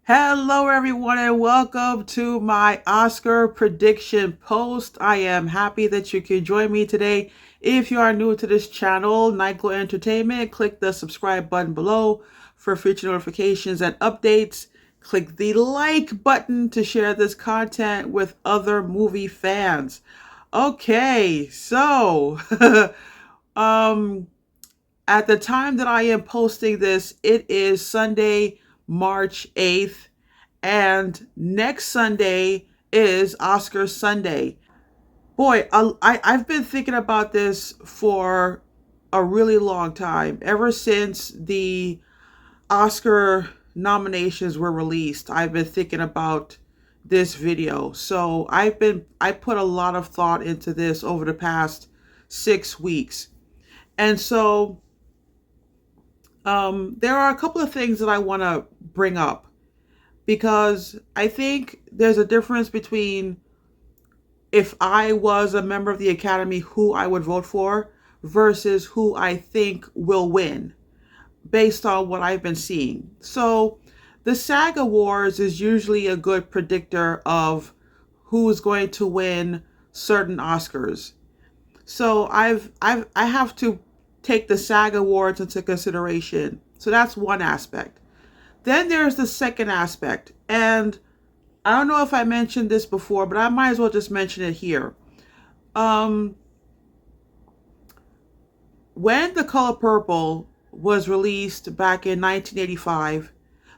Hello, everyone, and welcome to my Oscar prediction post. I am happy that you can join me today. If you are new to this channel, Nightglow Entertainment, click the subscribe button below for future notifications and updates. Click the like button to share this content with other movie fans. Okay, so um at the time that I am posting this, it is Sunday, March 8th, and next Sunday is Oscar Sunday. Boy, I've been thinking about this for a really long time. Ever since the Oscar nominations were released, I've been thinking about this video. So I put a lot of thought into this over the past 6 weeks. And so there are a couple of things that I want to bring up because I think there's a difference between if I was a member of the Academy, who I would vote for versus who I think will win based on what I've been seeing. So the SAG Awards is usually a good predictor of who is going to win certain Oscars. So I have to take the SAG Awards into consideration. So that's one aspect. Then there's the second aspect. And I don't know if I mentioned this before, but I might as well just mention it here. Um, when The Color Purple was released back in 1985,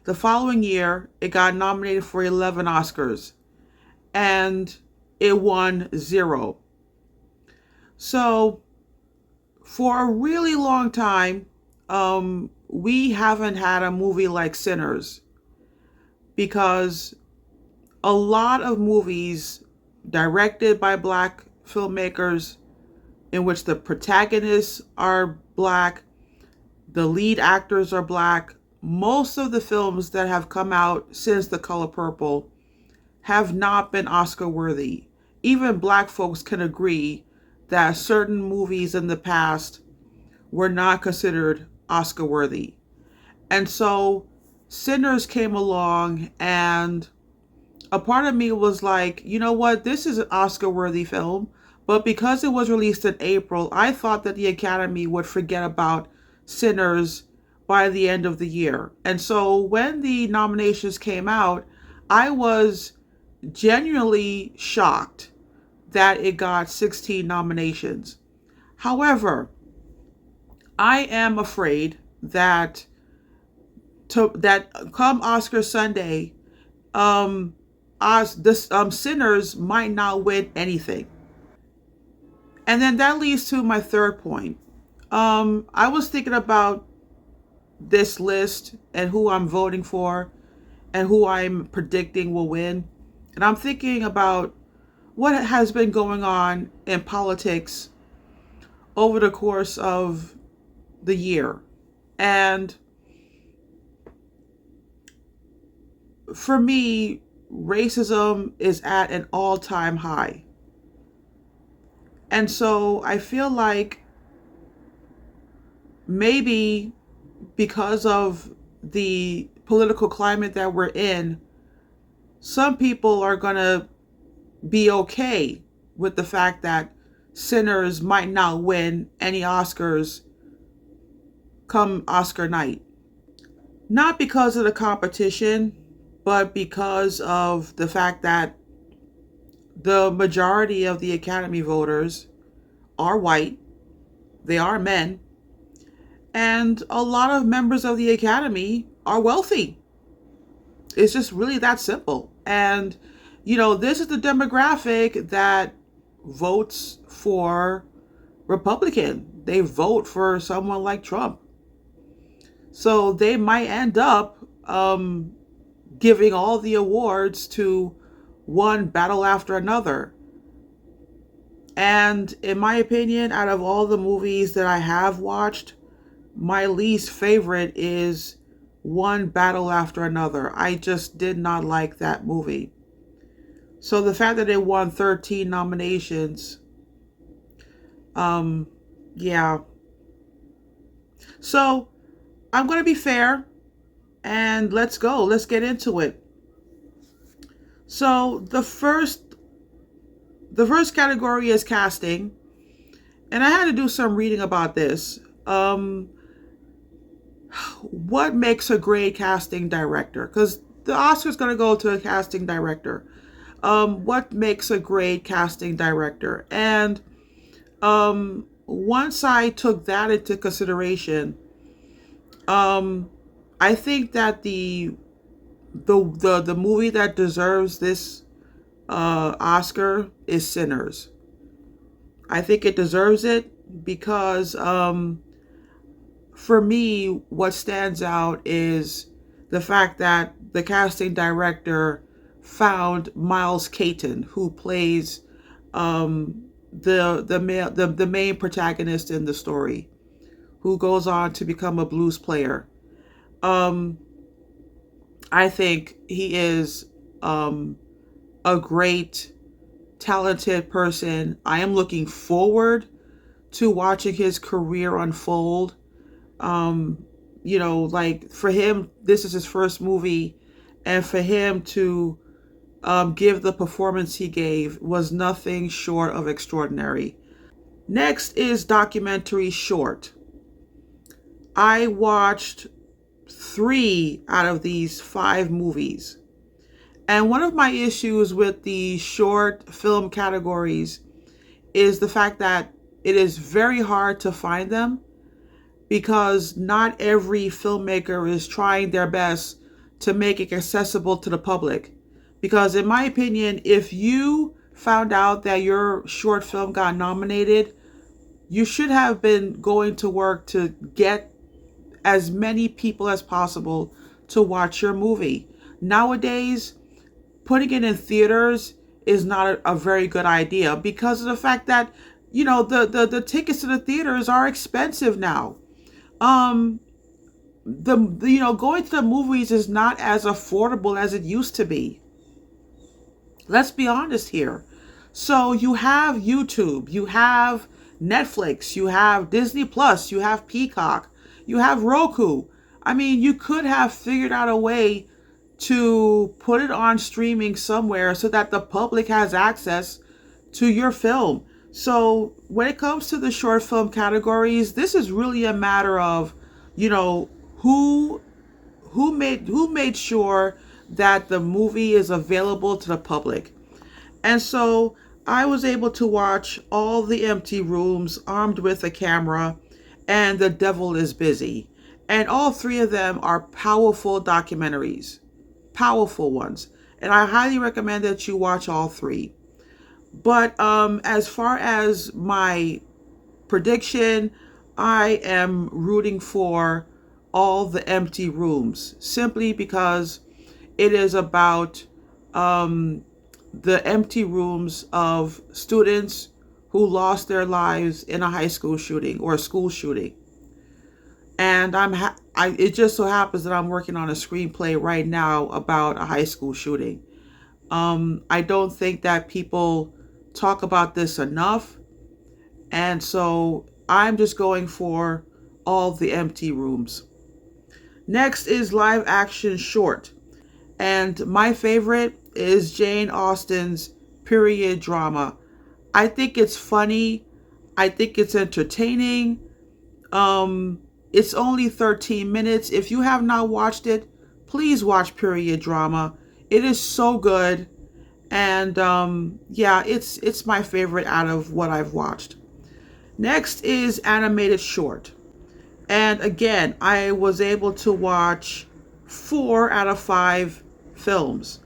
the following year it got nominated for 11 Oscars and it won 0. So for a really long time, we haven't had a movie like Sinners because a lot of movies directed by black filmmakers in which the protagonists are black, the lead actors are black. Most of the films that have come out since The Color Purple have not been Oscar worthy. Even black folks can agree that certain movies in the past were not considered Oscar worthy. And so Sinners came along, and a part of me was like, you know what, this is an Oscar worthy film. But because it was released in April, I thought that the Academy would forget about Sinners by the end of the year. And so when the nominations came out, I was genuinely shocked that it got 16 nominations. However, I am afraid that come Oscar Sunday, Sinners might not win anything. And then that leads to my third point. I was thinking about this list and who I'm voting for and who I'm predicting will win. And I'm thinking about what has been going on in politics over the course of the year. And for me, racism is at an all-time high. And so I feel like maybe because of the political climate that we're in, some people are going to be okay with the fact that Sinners might not win any Oscars come Oscar night. Not because of the competition, but because of the fact that the majority of the Academy voters are white, they are men, and a lot of members of the Academy are wealthy. It's just really that simple. And, this is the demographic that votes for Republican. They vote for someone like Trump. So they might end up giving all the awards to one battle after another. And in my opinion, out of all the movies that I have watched, my least favorite is One Battle After Another. I just did not like that movie. So the fact that it won 13 nominations, yeah. So I'm going to be fair. and let's go. Let's get into it. So the first category is casting, and I had to do some reading about this. What makes a great casting director? Because the Oscar's going to go to a casting director. What makes a great casting director? And once I took that into consideration, um, I think that the movie that deserves this Oscar is Sinners. I think it deserves it because for me, what stands out is the fact that the casting director found Miles Caton, who plays the main protagonist in the story, who goes on to become a blues player. Um, I think he is a great, talented person. I am looking forward to watching his career unfold. Um, like for him, this is his first movie, and for him to give the performance he gave was nothing short of extraordinary. Next is documentary short. I watched three out of these five movies. And one of my issues with the short film categories is the fact that it is very hard to find them because not every filmmaker is trying their best to make it accessible to the public. Because, in my opinion, if you found out that your short film got nominated, you should have been going to work to get as many people as possible to watch your movie. Nowadays, putting it in theaters is not a very good idea because of the fact that the tickets to the theaters are expensive now. um going to the movies is not as affordable as it used to be. Let's be honest here. So you have YouTube, you have Netflix, you have Disney Plus, you have Peacock, you have Roku. I mean, you could have figured out a way to put it on streaming somewhere so that the public has access to your film. So when it comes to the short film categories, this is really a matter of, you know, who who made sure that the movie is available to the public. And so I was able to watch All the Empty Rooms, Armed with a Camera, and The Devil is Busy. And all three of them are powerful documentaries, powerful ones. And I highly recommend that you watch all three. But as far as my prediction, I am rooting for All the Empty Rooms simply because it is about um, the empty rooms of students who lost their lives in a high school shooting or a school shooting. And it just so happens that I'm working on a screenplay right now about a high school shooting. I don't think that people talk about this enough, and so I'm just going for All the Empty Rooms. Next is live action short. And my favorite is Jane Austen's period drama. I think it's funny. I think it's entertaining. Um, it's only 13 minutes. If you have not watched it, please watch period drama. It is so good. And yeah, it's my favorite out of what I've watched. Next is animated short. And again, I was able to watch four out of five films.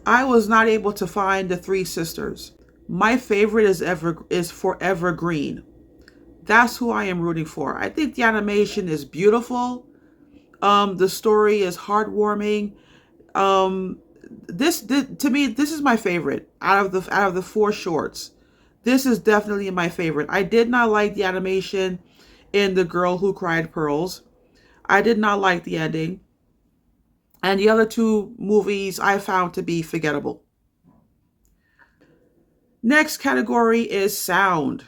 I was not able to find the Three Sisters. My favorite is Forever Green. That's who I am rooting for. I think the animation is beautiful. The story is heartwarming. Um, this to me, this is my favorite out of the four shorts. This is definitely my favorite. I did not like the animation in The Girl Who Cried Pearls. I did not like the ending. And the other two movies I found to be forgettable. Next category is sound.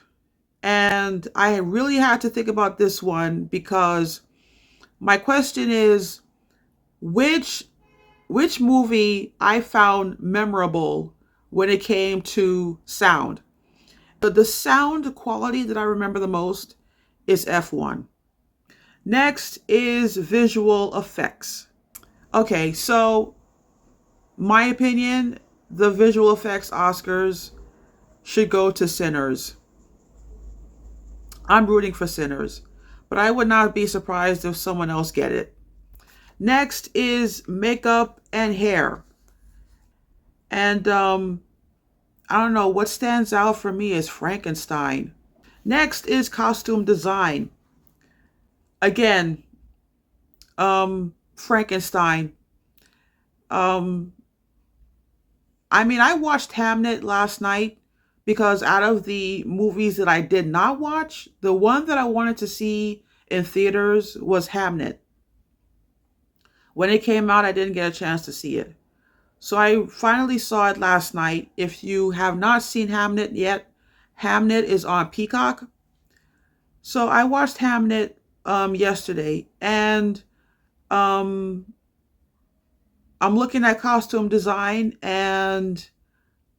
And I really had to think about this one because my question is, which which movie I found memorable when it came to sound. The sound quality that I remember the most is F1. Next is visual effects. Okay, so my opinion, the visual effects Oscars should go to Sinners. I'm rooting for Sinners, but I would not be surprised if someone else get it. Next is makeup and hair. And I don't know, what stands out for me is Frankenstein. Next is costume design. Again, Frankenstein. Um, I mean, I watched Hamnet last night because out of the movies that I did not watch, the one that I wanted to see in theaters was Hamnet. When it came out, I didn't get a chance to see it. So I finally saw it last night. If you have not seen Hamnet yet, Hamnet is on Peacock. So I watched Hamnet yesterday, and um, I'm looking at costume design, and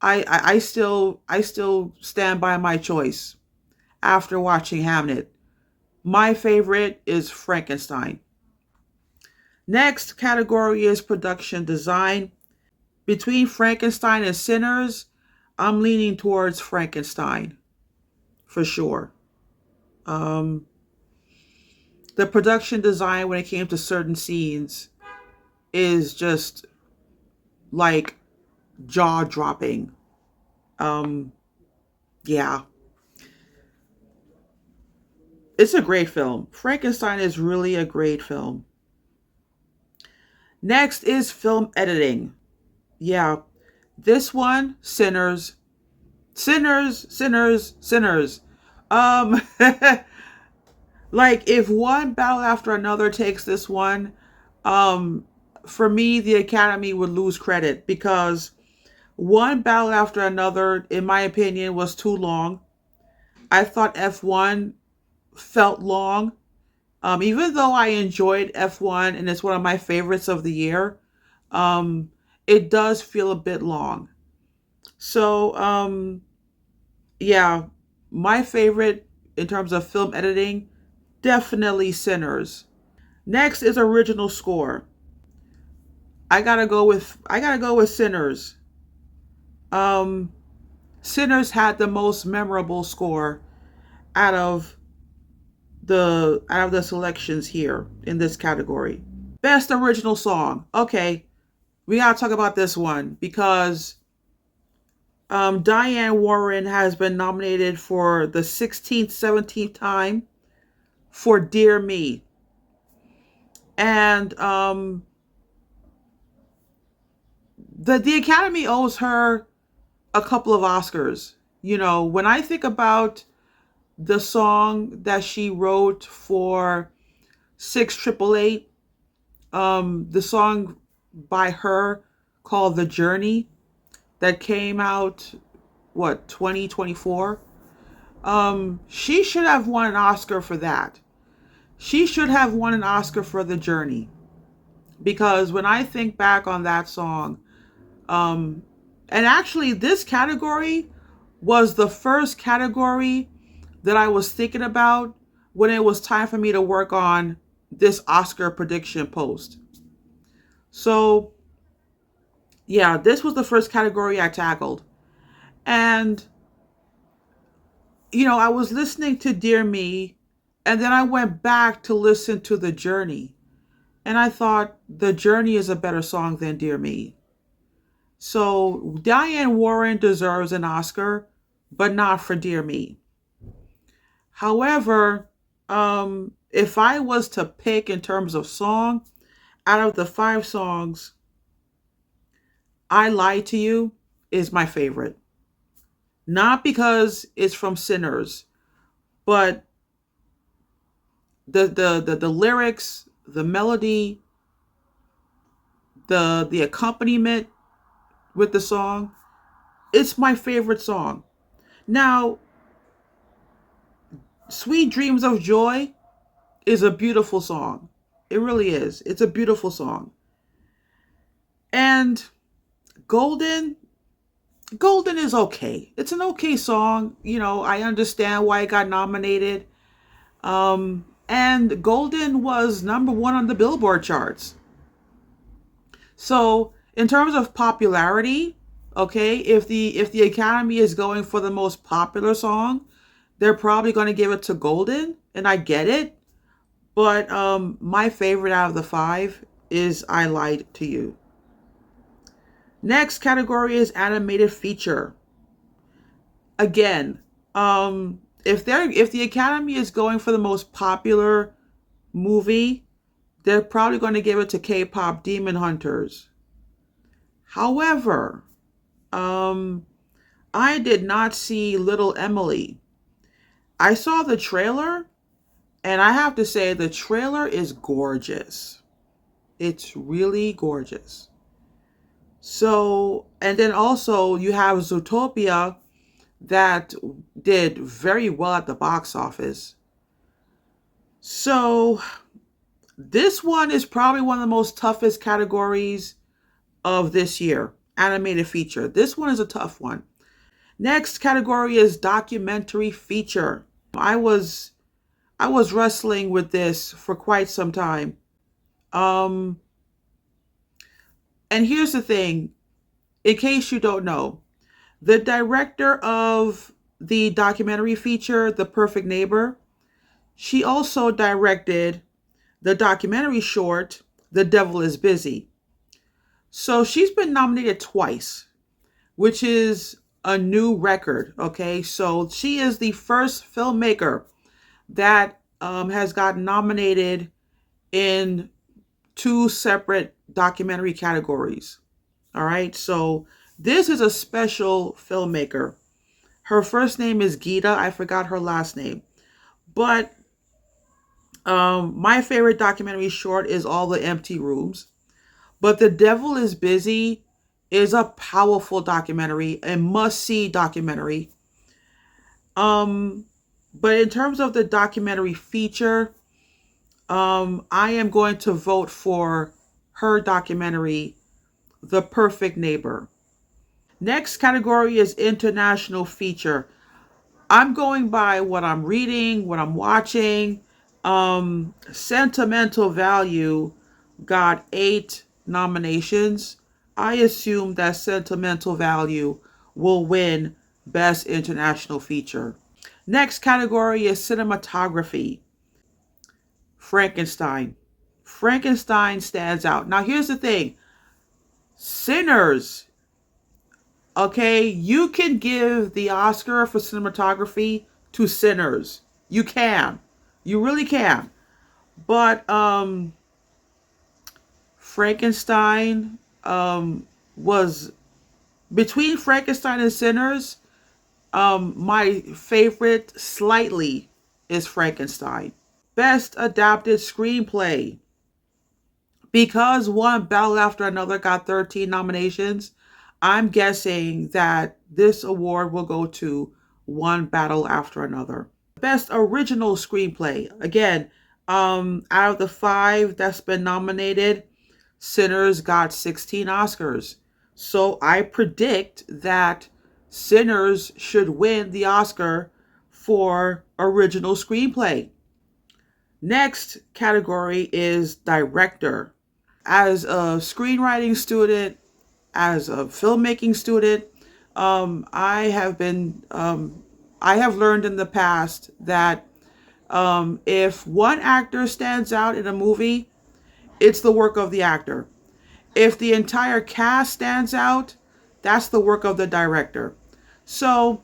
I still stand by my choice after watching Hamnet. My favorite is Frankenstein. Next category is production design. Between Frankenstein and Sinners, I'm leaning towards Frankenstein for sure. Um, the production design when it came to certain scenes is just like jaw dropping. Um, yeah, it's a great film. Frankenstein is really a great film. Next is film editing. Yeah, this one, Sinners, Sinners, Sinners, Sinners. Um, like if one battle after another takes this one, um, for me, the Academy would lose credit because one battle after another, in my opinion, was too long. I thought F1 felt long. Even though I enjoyed F1 and it's one of my favorites of the year, um, it does feel a bit long. So, yeah, my favorite in terms of film editing, definitely Sinners. Next is original score. I gotta go with Sinners. Um, Sinners had the most memorable score out of the selections here in this category. Best original song. Okay, we gotta talk about this one because Diane Warren has been nominated for the 16th, 17th time for Dear Me. And the Academy owes her a couple of Oscars. You know, when I think about the song that she wrote for 6888, the song by her called The Journey that came out, what, 2024? She should have won an Oscar for that. She should have won an Oscar for The Journey. Because when I think back on that song, um, and actually this category was the first category that I was thinking about when it was time for me to work on this Oscar prediction post. So, yeah, this was the first category I tackled. And, you know, I was listening to Dear Me, and then I went back to listen to The Journey. And I thought, The Journey is a better song than Dear Me. So, Diane Warren deserves an Oscar, but not for Dear Me. However, if I was to pick in terms of song, out of the five songs, I Lie to You is my favorite. Not because it's from Sinners, but the lyrics, the melody, the accompaniment with the song, it's my favorite song. Now, Sweet Dreams of Joy is a beautiful song. It really is. It's a beautiful song. And Golden, Golden is okay. It's an okay song. I understand why it got nominated. And Golden was number one on the Billboard charts. So in terms of popularity, okay, if the Academy is going for the most popular song, they're probably going to give it to Golden, and I get it. But my favorite out of the five is I Lied to You. Next category is animated feature. Again, if the Academy is going for the most popular movie, they're probably going to give it to K-pop Demon Hunters. However, I did not see Little Emily. I saw the trailer, and I have to say the trailer is gorgeous. It's really gorgeous. So, and then also you have Zootopia that did very well at the box office. So, this one is probably one of the most toughest categories of this year, animated feature. This one is a tough one. Next category is documentary feature. I was wrestling with this for quite some time. Um and here's the thing, in case you don't know, the director of the documentary feature, The Perfect Neighbor, she also directed the documentary short, The Devil is Busy. So she's been nominated twice, which is a new record. Okay, so she is the first filmmaker that has gotten nominated in two separate documentary categories. All right, so this is a special filmmaker. Her first name is Gita. I forgot her last name. But my favorite documentary short is All the Empty Rooms. But The Devil is Busy is a powerful documentary, a must see documentary. Um, but in terms of the documentary feature, I am going to vote for her documentary, The Perfect Neighbor. Next category is international feature. I'm going by what I'm reading, what I'm watching. Sentimental Value got 8 nominations. I assume that Sentimental Value will win Best International Feature. Next category is cinematography. Frankenstein. Frankenstein stands out. Now, here's the thing, Sinners. Okay, you can give the Oscar for cinematography to Sinners. You can. You really can. But Frankenstein was between Frankenstein and Sinners. My favorite slightly is Frankenstein. Best adapted screenplay. Because One Battle After Another got 13 nominations, I'm guessing that this award will go to One Battle After Another. Best original screenplay. Again, out of the five that's been nominated, Sinners got 16 Oscars. So I predict that Sinners should win the Oscar for original screenplay. Next category is director. As a screenwriting student, as a filmmaking student, I have learned in the past that if one actor stands out in a movie, it's the work of the actor. If the entire cast stands out, that's the work of the director. So,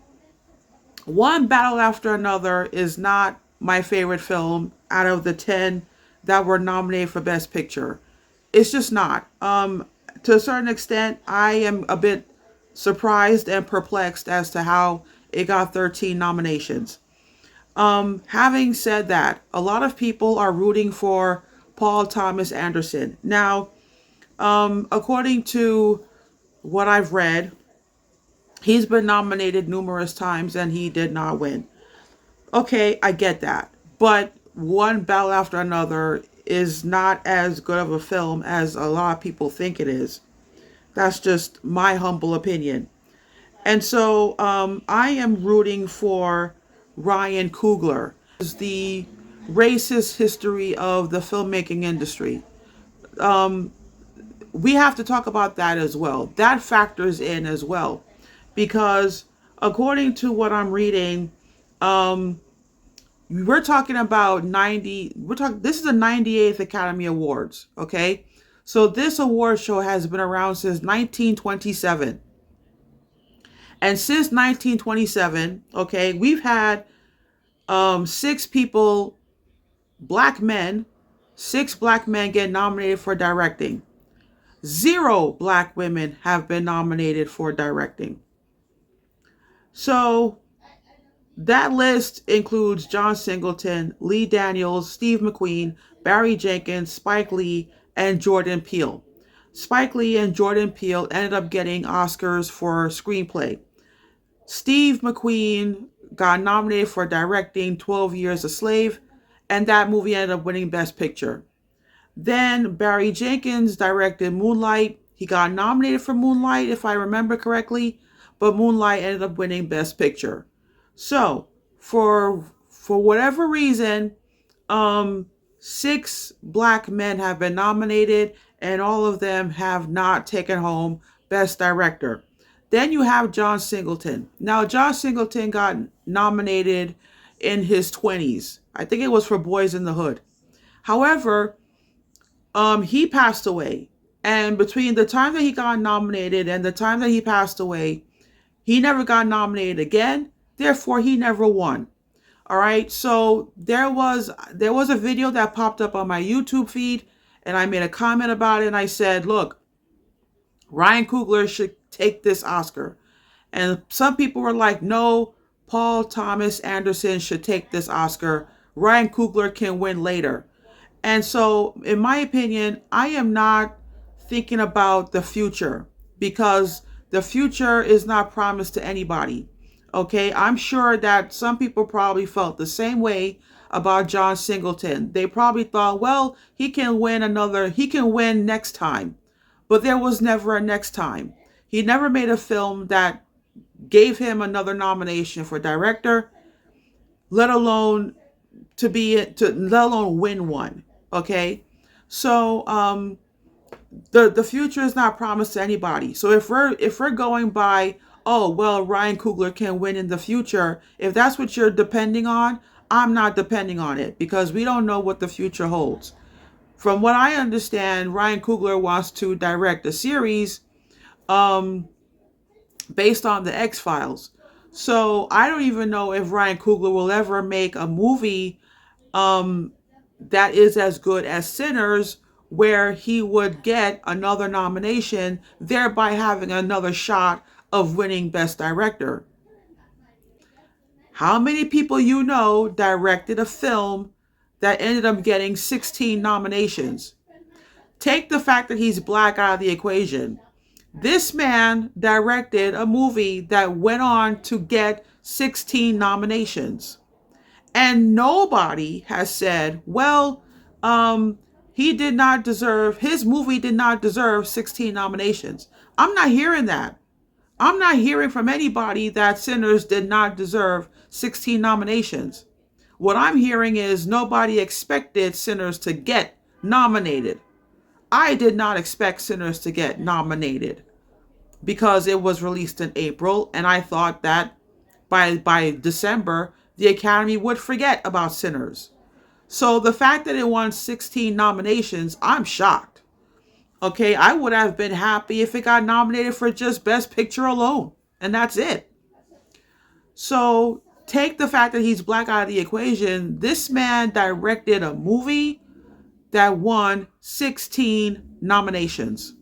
One Battle After Another is not my favorite film out of the 10 that were nominated for Best Picture. It's just not. To a certain extent, I am a bit surprised and perplexed as to how it got 13 nominations. Having said that, a lot of people are rooting for Paul Thomas Anderson. Now, according to what I've read, he's been nominated numerous times and he did not win. Okay, I get that. But One Battle After Another is not as good of a film as a lot of people think it is. That's just my humble opinion. And so I am rooting for Ryan Coogler. Is the racist history of the filmmaking industry. We have to talk about that as well. That factors in as well. Because according to what I'm reading, um, we're talking about 90, this is the 98th Academy Awards, okay? So this award show has been around since 1927. And since 1927, okay, we've had six people, black men, six black men get nominated for directing. Zero black women have been nominated for directing. So that list includes John Singleton, Lee Daniels, Steve McQueen, Barry Jenkins, Spike Lee, and Jordan Peele. Spike Lee and Jordan Peele ended up getting Oscars for screenplay. Steve McQueen got nominated for directing 12 Years a Slave, and that movie ended up winning Best Picture. Then Barry Jenkins directed Moonlight. He got nominated for Moonlight, if I remember correctly, but Moonlight ended up winning Best Picture. So, for whatever reason, six black men have been nominated, and all of them have not taken home Best Director. Then you have John Singleton. Now, John Singleton got nominated in his 20s. I think it was for Boys in the Hood. However, he passed away. And between the time that he got nominated and the time that he passed away, he never got nominated again. Therefore, he never won. All right. So there was a video that popped up on my YouTube feed, and I made a comment about it. And I said, look, Ryan Coogler should take this Oscar. And some people were like, no, Paul Thomas Anderson should take this Oscar. Ryan Coogler can win later. And so, in my opinion, I am not thinking about the future, because the future is not promised to anybody. Okay, I'm sure that some people probably felt the same way about John Singleton. They probably thought, well, he can win next time. But there was never a next time. He never made a film that gave him another nomination for director, let alone let alone win one. Okay, so the future is not promised to anybody. So if we're going by, oh well, Ryan Coogler can win in the future, if that's what you're depending on, I'm not depending on it, because we don't know what the future holds. From what I understand, Ryan Coogler wants to direct a series based on the X Files. So I don't even know if Ryan Coogler will ever make a movie that is as good as Sinners, where he would get another nomination, thereby having another shot of winning Best Director. How many people you know directed a film that ended up getting 16 nominations? Take the fact that he's black out of the equation. This man directed a movie that went on to get 16 nominations. And nobody has said, well, his movie did not deserve 16 nominations. I'm not hearing that. I'm not hearing from anybody that Sinners did not deserve 16 nominations. What I'm hearing is nobody expected Sinners to get nominated. I did not expect Sinners to get nominated because it was released in April, and I thought that by December, the Academy would forget about Sinners. So the fact that it won 16 nominations, I'm shocked. Okay, I would have been happy if it got nominated for just Best Picture alone, and that's it. So take the fact that he's black out of the equation. This man directed a movie that won 16 nominations.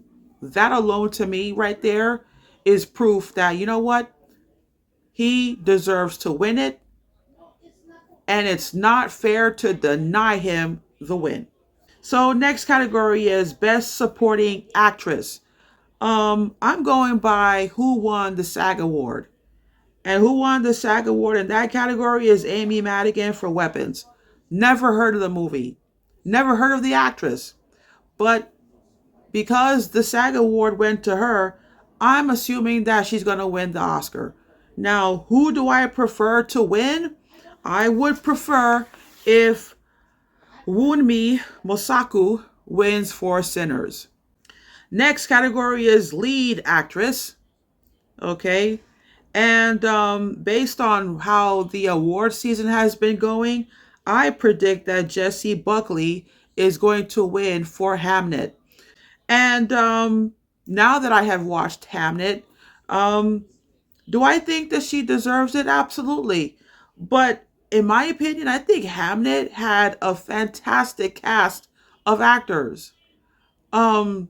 That alone, to me, right there, is proof that, you know what? He deserves to win it, and it's not fair to deny him the win. So next category is Best Supporting Actress. I'm going by who won the SAG Award. And who won the SAG Award in that category is Amy Madigan for Weapons. Never heard of the movie. Never heard of the actress. But because the SAG award went to her, I'm assuming that she's going to win the Oscar. Now, who do I prefer to win? I would prefer if Wunmi Mosaku wins for Sinners. Next category is lead actress. Okay. And based on how the award season has been going, I predict that Jessie Buckley is going to win for Hamnet. And now that I have watched Hamnet, um, do I think that she deserves it? Absolutely. But in my opinion, I think Hamnet had a fantastic cast of actors. Um,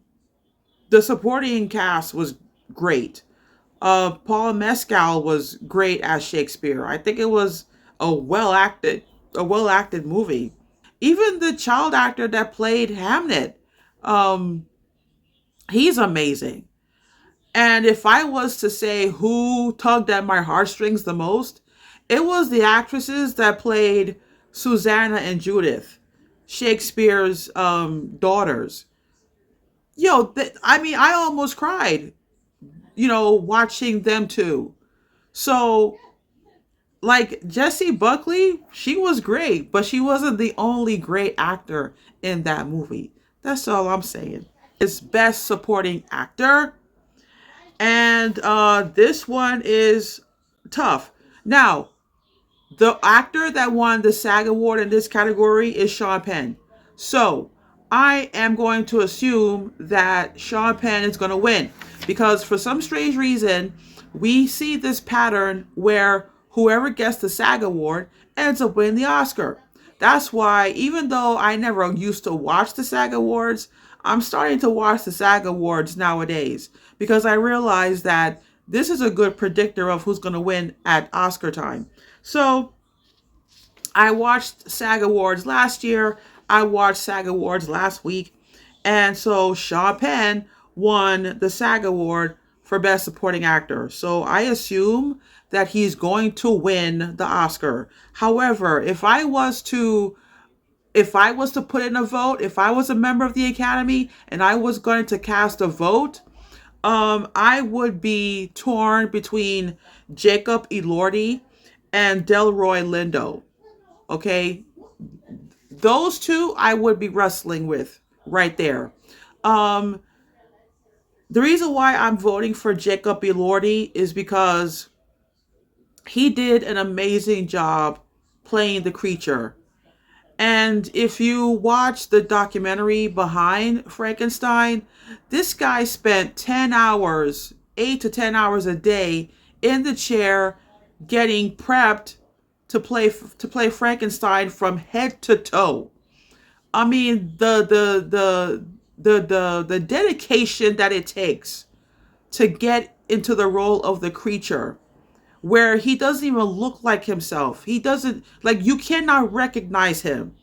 the supporting cast was great. Paul Mescal was great as Shakespeare. I think it was a a well acted movie. Even the child actor that played Hamnet, um, he's amazing. And if I was to say who tugged at my heartstrings the most, it was the actresses that played Susanna and Judith, Shakespeare's daughters. I mean, I almost cried, watching them too. So, like Jessie Buckley, she was great, but she wasn't the only great actor in that movie. That's all I'm saying. It's best supporting actor, and this one is tough. Now, the actor that won the SAG award in this category is Sean Penn. So I am going to assume that Sean Penn is going to win because for some strange reason, we see this pattern where whoever gets the SAG award ends up winning the Oscar. That's why, even though I never used to watch the SAG awards, I'm starting to watch the SAG awards nowadays because I realize that this is a good predictor of who's going to win at Oscar time. So I watched SAG Awards last year. I watched SAG Awards last week. And so Sean Penn won the SAG Award for Best Supporting Actor. So I assume that he's going to win the Oscar. However, if I was to put in a vote, if I was a member of the Academy and I was going to cast a vote, I would be torn between Jacob Elordi and Delroy Lindo. Okay, those two I would be wrestling with right there. Um, the reason why I'm voting for Jacob Elordi is because he did an amazing job playing the creature. And if you watch the documentary behind Frankenstein, this guy spent 10 hours, 8 to 10 hours a day in the chair getting prepped to play Frankenstein from head to toe. I mean, the dedication that it takes to get into the role of the creature where he doesn't even look like himself. He doesn't, like, you cannot recognize him.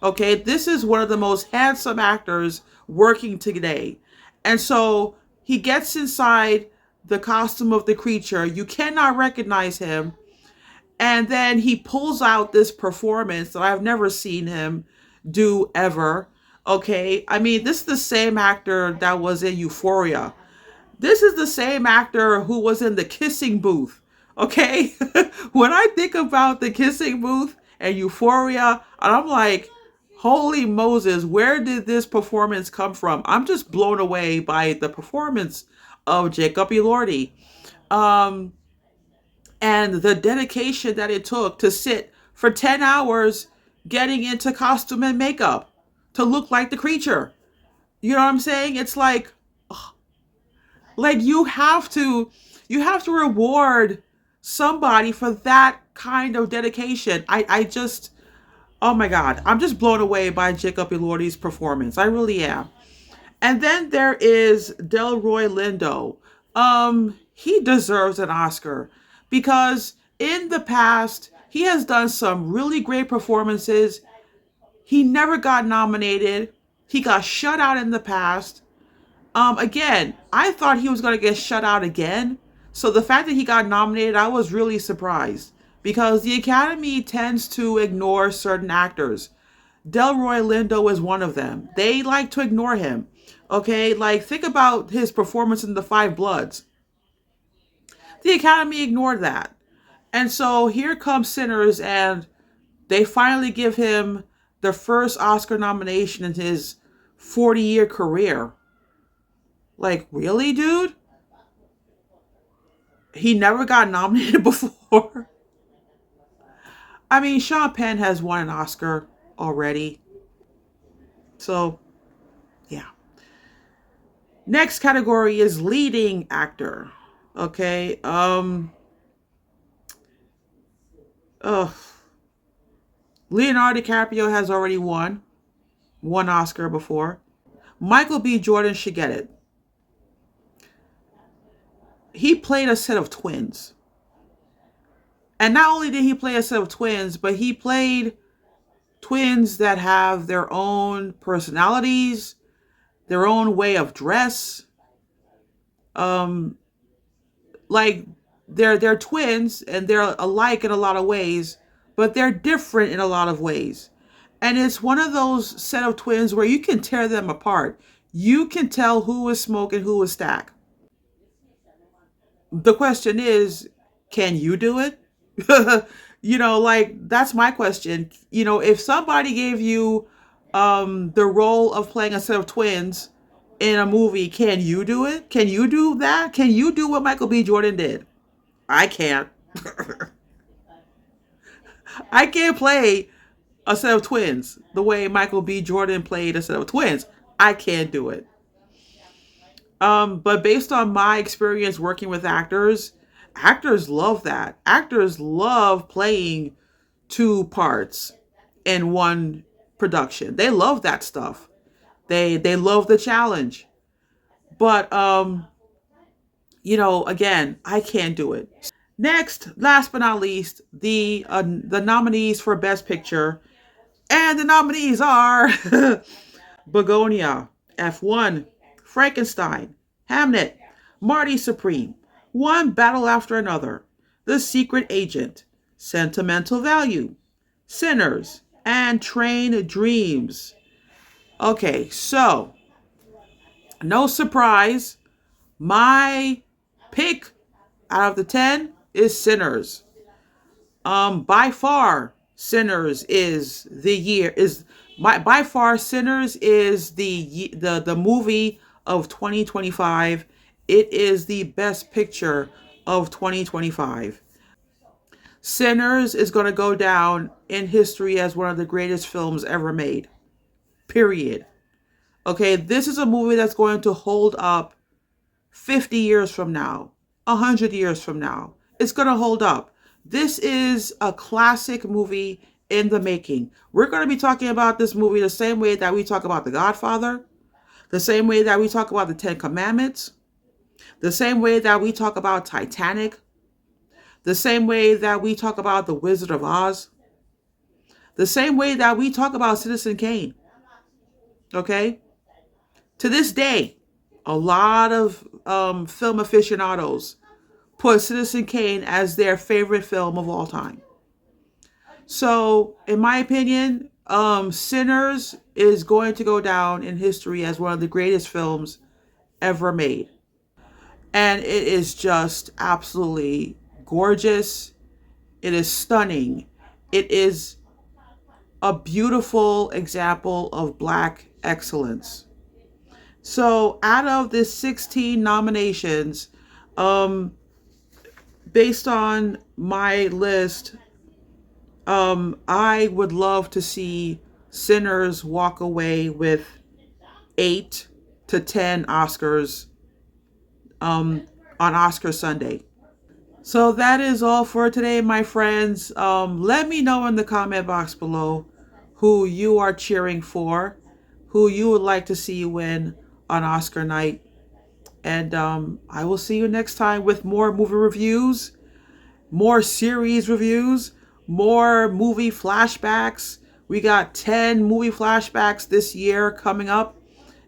Okay, this is one of the most handsome actors working today. And so he gets inside the costume of the creature. You cannot recognize him. And then he pulls out this performance that I've never seen him do ever. Okay, I mean, this is the same actor that was in Euphoria. This is the same actor who was in the Kissing Booth. Okay, when I think about the Kissing Booth and Euphoria, I'm like, holy Moses, where did this performance come from? I'm just blown away by the performance of Jacob Elordi. Um, and the dedication that it took to sit for 10 hours getting into costume and makeup to look like the creature. You know what I'm saying? It's like you have to reward somebody for that kind of dedication. I just, oh my God, I'm just blown away by Jacob Elordi's performance. I really am. And then there is Delroy Lindo. He deserves an Oscar because in the past he has done some really great performances. He never got nominated. He got shut out in the past. Again, I thought he was going to get shut out again. So the fact that he got nominated, I was really surprised because the Academy tends to ignore certain actors. Delroy Lindo is one of them. They like to ignore him. Okay, like think about his performance in The Five Bloods. The Academy ignored that. And so here comes Sinners, and they finally give him the first Oscar nomination in his 40-year career. Like, really, dude? He never got nominated before. I mean, Sean Penn has won an Oscar already. So, yeah. Next category is leading actor. Okay. Ugh. Leonardo DiCaprio has already won one Oscar before. Michael B. Jordan should get it. He played a set of twins. And not only did he play a set of twins, but he played twins that have their own personalities, their own way of dress. Um, like they're twins and they're alike in a lot of ways, but they're different in a lot of ways. And it's one of those set of twins where you can tear them apart. You can tell who is smoke and who is stack. The question is, can you do it? Like that's my question. If somebody gave you the role of playing a set of twins in a movie, can you do it? Can you do that? Can you do what Michael B. Jordan did? I can't. I can't play a set of twins the way Michael B. Jordan played a set of twins. I can't do it. But based on my experience working with actors, actors love that. Actors love playing two parts in one production. They love that stuff. They love the challenge. But again, I can't do it. Next, last but not least, the nominees for Best Picture, and the nominees are Begonia, F1, Frankenstein, Hamnet, Marty Supreme, One Battle After Another, The Secret Agent, Sentimental Value, Sinners, and Train Dreams. Okay, so no surprise, my pick out of the 10 is Sinners. By far, Sinners is the year is by far Sinners is the movie of 2025. It is the best picture of 2025. Sinners is going to go down in history as one of the greatest films ever made. Period. Okay, this is a movie that's going to hold up 50 years from now, 100 years from now. It's going to hold up. This is a classic movie in the making. We're going to be talking about this movie the same way that we talk about The Godfather, the same way that we talk about the Ten Commandments, the same way that we talk about Titanic, the same way that we talk about The Wizard of Oz, the same way that we talk about Citizen Kane. Okay? To this day, a lot of film aficionados put Citizen Kane as their favorite film of all time. So, in my opinion, Sinners is going to go down in history as one of the greatest films ever made. And it is just absolutely gorgeous. It is stunning. It is a beautiful example of Black excellence. So out of the 16 nominations, based on my list, I would love to see Sinners walk away with 8 to 10 Oscars on Oscar Sunday. So that is all for today, my friends. Let me know in the comment box below who you are cheering for, who you would like to see win on Oscar night. And I will see you next time with more movie reviews, more series reviews, more movie flashbacks. We got 10 movie flashbacks this year coming up,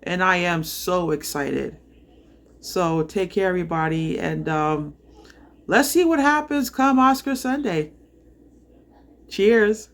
and I am so excited. So take care, everybody, and let's see what happens come Oscar Sunday. Cheers.